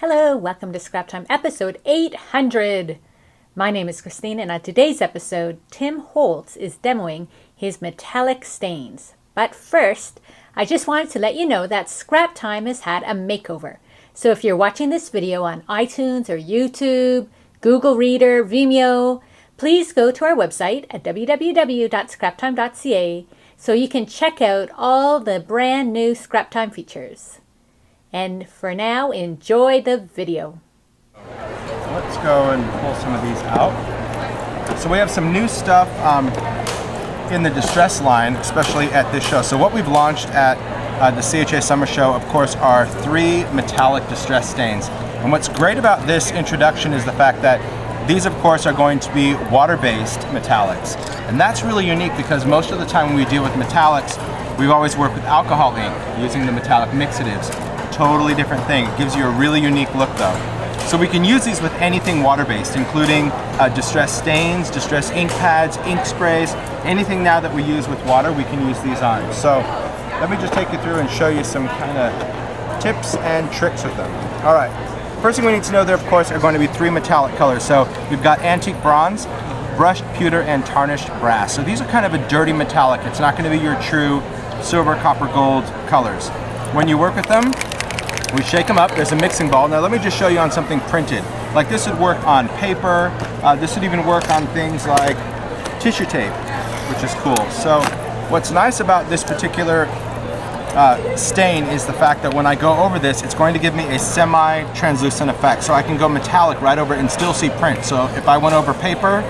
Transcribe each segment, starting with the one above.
Hello, welcome to Scrap Time episode 800. My name is Christine, and on today's episode, Tim Holtz is demoing his metallic stains. But first, I just wanted to let you know that Scrap Time has had a makeover. So if you're watching this video on iTunes or YouTube, Google Reader, Vimeo, please go to our website at www.scraptime.ca so you can check out all the brand new Scrap Time features. And for now, enjoy the video. Let's go and pull some of these out. So we have some new stuff in the distress line, especially at this show. So what we've launched at the CHA Summer Show, of course, are 3 metallic distress stains. And what's great about this introduction is the fact that these, of course, are going to be water-based metallics. And that's really unique because most of the time when we deal with metallics, we've always worked with alcohol ink using the metallic mixatives. Totally different thing. It gives you a really unique look though. So we can use these with anything water-based, including distress stains, distress ink pads, ink sprays, anything now that we use with water, we can use these on. So let me just take you through and show you some kind of tips and tricks with them. All right, first thing we need to know there, of course, are going to be 3 metallic colors. So we've got antique bronze, brushed pewter, and tarnished brass. So these are kind of a dirty metallic. It's not going to be your true silver, copper, gold colors. When you work with them, we shake them up. There's a mixing ball. Now let me just show you on something printed. Like this would work on paper. This would even work on things like tissue tape, which is cool. So what's nice about this particular stain is the fact that when I go over this, it's going to give me a semi-translucent effect. So I can go metallic right over it and still see print. So if I went over paper,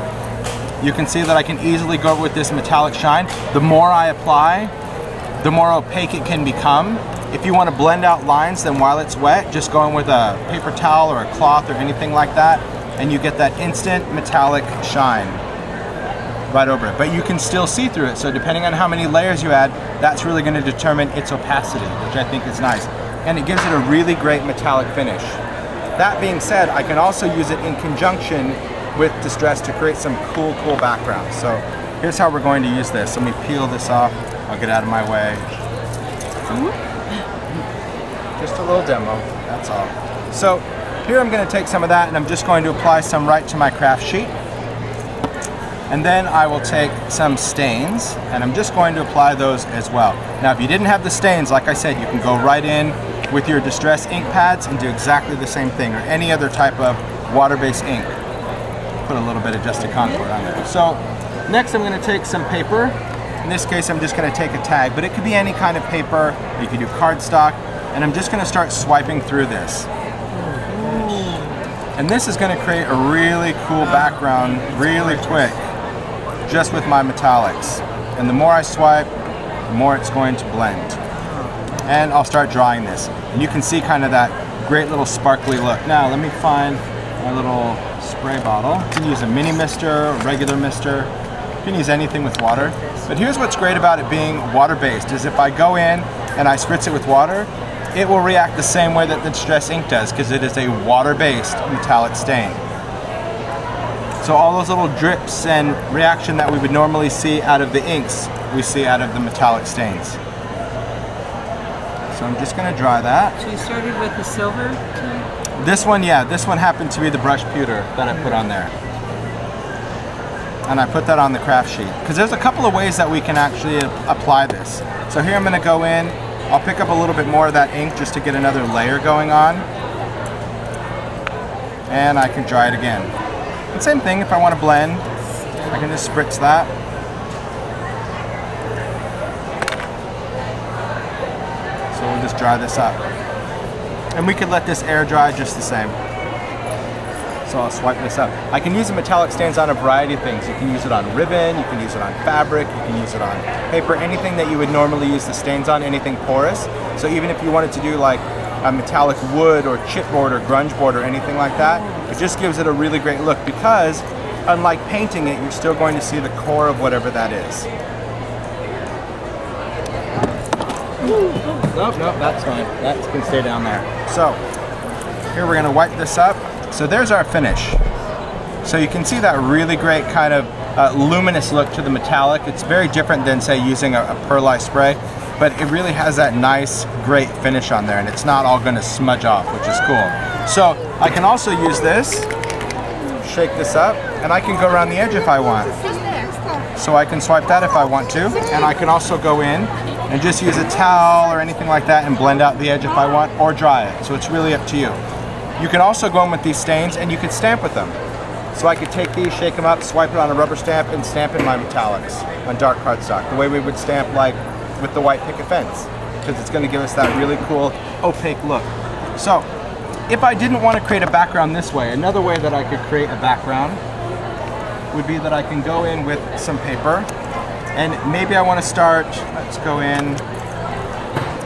you can see that I can easily go over with this metallic shine. The more I apply, the more opaque it can become. If you want to blend out lines, then while it's wet, just go in with a paper towel or a cloth or anything like that, and you get that instant metallic shine right over it. But you can still see through it, so depending on how many layers you add, that's really going to determine its opacity, which I think is nice. And it gives it a really great metallic finish. That being said, I can also use it in conjunction with distress to create some cool backgrounds. So here's how we're going to use this. Let me peel this off. I'll get out of my way. Just a little demo, that's all. So here I'm going to take some of that and I'm just going to apply some right to my craft sheet. And then I will take some stains and I'm just going to apply those as well. Now if you didn't have the stains, like I said, you can go right in with your distress ink pads and do exactly the same thing, or any other type of water-based ink. Put a little bit of Just a Concord on there. So next I'm going to take some paper. In this case I'm just going to take a tag, but it could be any kind of paper. You can do cardstock. And I'm just going to start swiping through this. And this is going to create a really cool background really quick, just with my metallics. And the more I swipe, the more it's going to blend. And I'll start drawing this. And you can see kind of that great little sparkly look. Now let me find my little spray bottle. You can use a mini mister, a regular mister. You can use anything with water. But here's what's great about it being water-based, is if I go in and I spritz it with water, it will react the same way that the distress ink does, because it is a water-based metallic stain. So all those little drips and reaction that we would normally see out of the inks, we see out of the metallic stains. So I'm just going to dry that. So you started with the silver too? This one, yeah, this one happened to be the brushed pewter that I put on there. And I put that on the craft sheet, because there's a couple of ways that we can actually apply this. So here I'm going to go in. I'll pick up a little bit more of that ink just to get another layer going on. And I can dry it again. And same thing, if I want to blend, I can just spritz that. So we'll just dry this up. And we could let this air dry just the same. So I'll swipe this up. I can use the metallic stains on a variety of things. You can use it on ribbon, you can use it on fabric, you can use it on paper, anything that you would normally use the stains on, anything porous. So even if you wanted to do like a metallic wood or chipboard or grunge board or anything like that, it just gives it a really great look, because unlike painting it, you're still going to see the core of whatever that is. Nope, that's fine. That can stay down there. So here we're going to wipe this up. So there's our finish. So you can see that really great kind of luminous look to the metallic. It's very different than, say, using a perlite spray. but it really has that nice, great finish on there, and it's not all gonna smudge off, which is cool. So I can also use this, shake this up, and I can go around the edge if I want. So I can swipe that if I want to, and I can also go in and just use a towel or anything like that and blend out the edge if I want, or dry it. So it's really up to you. You can also go in with these stains and you can stamp with them. So I could take these, shake them up, swipe it on a rubber stamp, and stamp in my metallics on dark cardstock, the way we would stamp like with the white picket fence, because it's going to give us that really cool opaque look. So if I didn't want to create a background this way, another way that I could create a background would be that I can go in with some paper, and maybe I want to start, let's go in,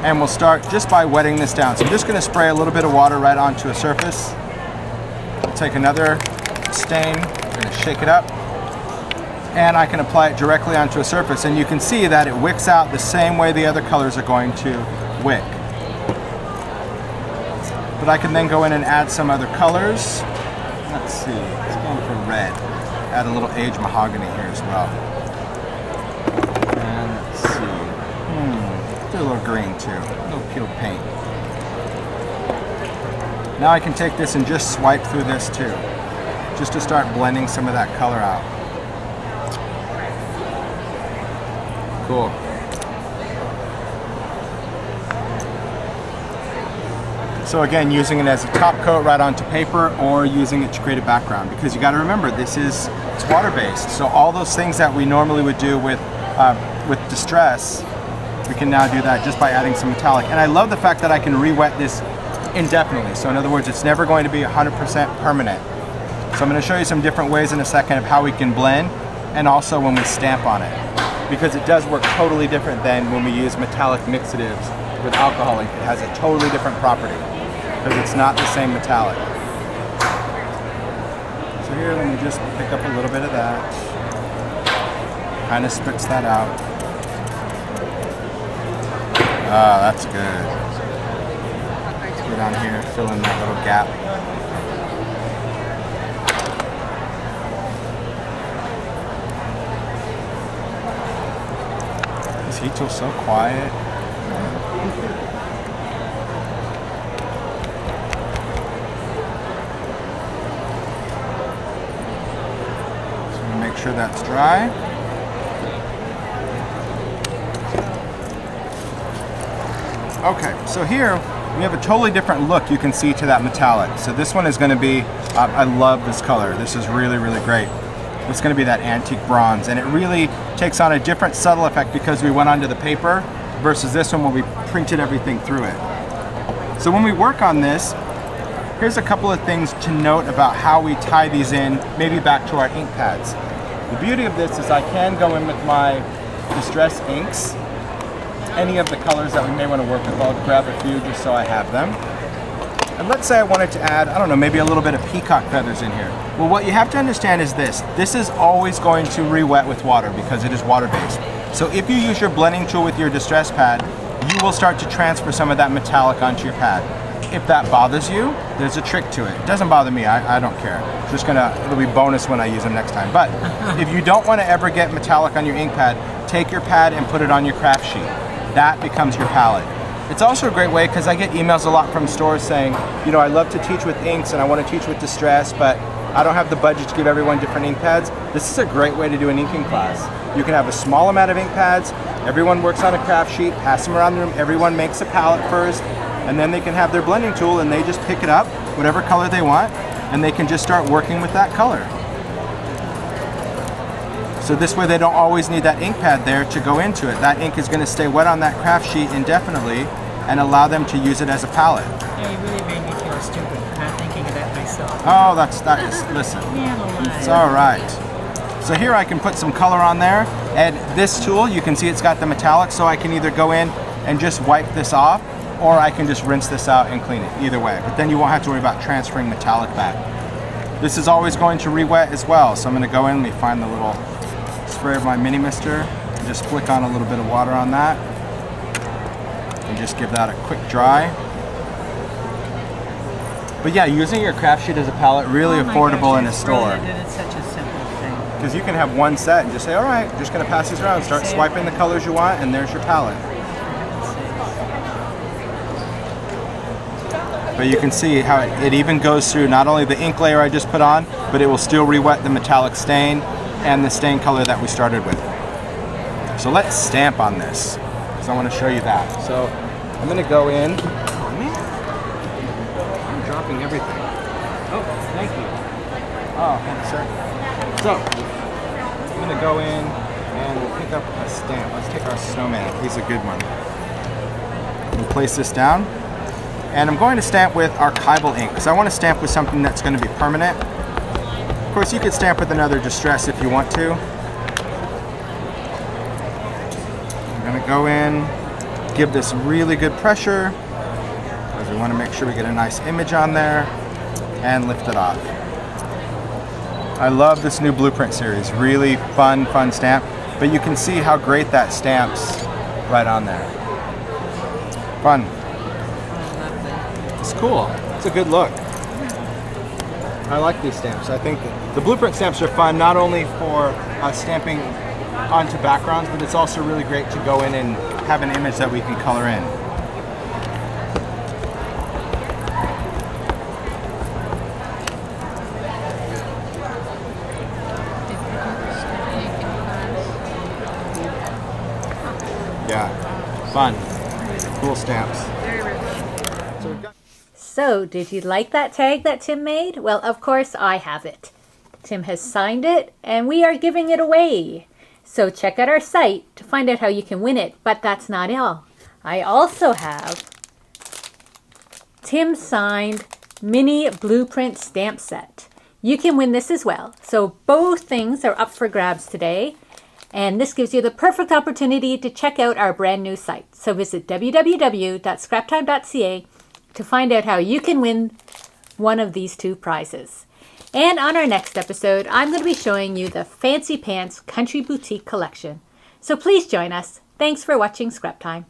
and we'll start just by wetting this down. So I'm just going to spray a little bit of water right onto a surface. I'll take another stain, I'm going to shake it up, and I can apply it directly onto a surface, and you can see that it wicks out the same way the other colors are going to wick. But I can then go in and add some other colors. Let's see, let's go for red. Add a little aged mahogany here as well. And let's see, do a little green too, a little peeled paint. Now I can take this and just swipe through this too, just to start blending some of that color out. Cool. So again, using it as a top coat right onto paper, or using it to create a background, because you got to remember it's water-based. So all those things that we normally would do with distress, we can now do that just by adding some metallic. And I love the fact that I can re-wet this indefinitely. So in other words, it's never going to be 100% permanent. So I'm going to show you some different ways in a second of how we can blend, and also when we stamp on it, because it does work totally different than when we use metallic mixatives with alcohol ink. It has a totally different property, because it's not the same metallic. So here, let me just pick up a little bit of that. Kind of spritz that out. Ah, that's good. Let's go down here, fill in that little gap. This heat tool's so quiet. Make sure that's dry. Okay, so here we have a totally different look you can see to that metallic. So this one is going to be, I love this color. This is really, really great. It's going to be that antique bronze, and it really takes on a different subtle effect because we went onto the paper versus this one where we printed everything through it. So when we work on this, here's a couple of things to note about how we tie these in, maybe back to our ink pads. The beauty of this is I can go in with my Distress inks, any of the colors that we may want to work with. I'll grab a few just so I have them. And let's say I wanted to add, I don't know, maybe a little bit of peacock feathers in here. Well, what you have to understand is this. This is always going to re-wet with water because it is water-based. So if you use your blending tool with your Distress pad, you will start to transfer some of that metallic onto your pad. If that bothers you, there's a trick to it. It doesn't bother me, I don't care. It'll be bonus when I use them next time. But if you don't want to ever get metallic on your ink pad, take your pad and put it on your craft sheet. That becomes your palette. It's also a great way because I get emails a lot from stores saying, you know, I love to teach with inks and I want to teach with Distress, but I don't have the budget to give everyone different ink pads. This is a great way to do an inking class. You can have a small amount of ink pads, everyone works on a craft sheet, pass them around the room, everyone makes a palette first, and then they can have their blending tool and they just pick it up, whatever color they want, and they can just start working with that color. So this way they don't always need that ink pad there to go into it. That ink is going to stay wet on that craft sheet indefinitely and allow them to use it as a palette. Yeah, you really made me feel stupid for not thinking of that myself. Oh, listen, it's all right. So here I can put some color on there, and this tool, you can see it's got the metallic, so I can either go in and just wipe this off, or I can just rinse this out and clean it, either way. But then you won't have to worry about transferring metallic back. This is always going to re-wet as well, so I'm going to go in, let me find the little spray of my mini mister, and just flick on a little bit of water on that, and just give that a quick dry. But yeah, using your craft sheet as a palette, really affordable in a store. It's such a simple thing. Because you can have one set and just say, all right, I'm just going to pass these around, start swiping the colors you want, and there's your palette. But you can see how it even goes through not only the ink layer I just put on, but it will still re-wet the metallic stain and the stain color that we started with. So let's stamp on this, because I want to show you that. So I'm going to go in. Oh man, I'm dropping everything. Oh, thank you. Oh, thanks, sir. So I'm going to go in and we'll pick up a stamp. Let's take our snowman. He's a good one. We'll place this down. And I'm going to stamp with Archival Ink, because I want to stamp with something that's going to be permanent. Of course, you could stamp with another distress if you want to. I'm going to go in, give this really good pressure, because we want to make sure we get a nice image on there, and lift it off. I love this new Blueprint series. Really fun stamp. But you can see how great that stamps right on there. Fun. It's cool. It's a good look. I like these stamps. I think the Blueprint stamps are fun, not only for stamping onto backgrounds, but it's also really great to go in and have an image that we can color in. Yeah, fun. Cool stamps. So, did you like that tag that Tim made? Well, of course I have it. Tim has signed it, and we are giving it away. So check out our site to find out how you can win it, but that's not all. I also have Tim signed mini Blueprint stamp set. You can win this as well. So both things are up for grabs today, and this gives you the perfect opportunity to check out our brand new site. So visit www.scraptime.ca to find out how you can win one of these two prizes. And on our next episode, I'm going to be showing you the Fancy Pants Country Boutique collection. So please join us. Thanks for watching Scrap Time.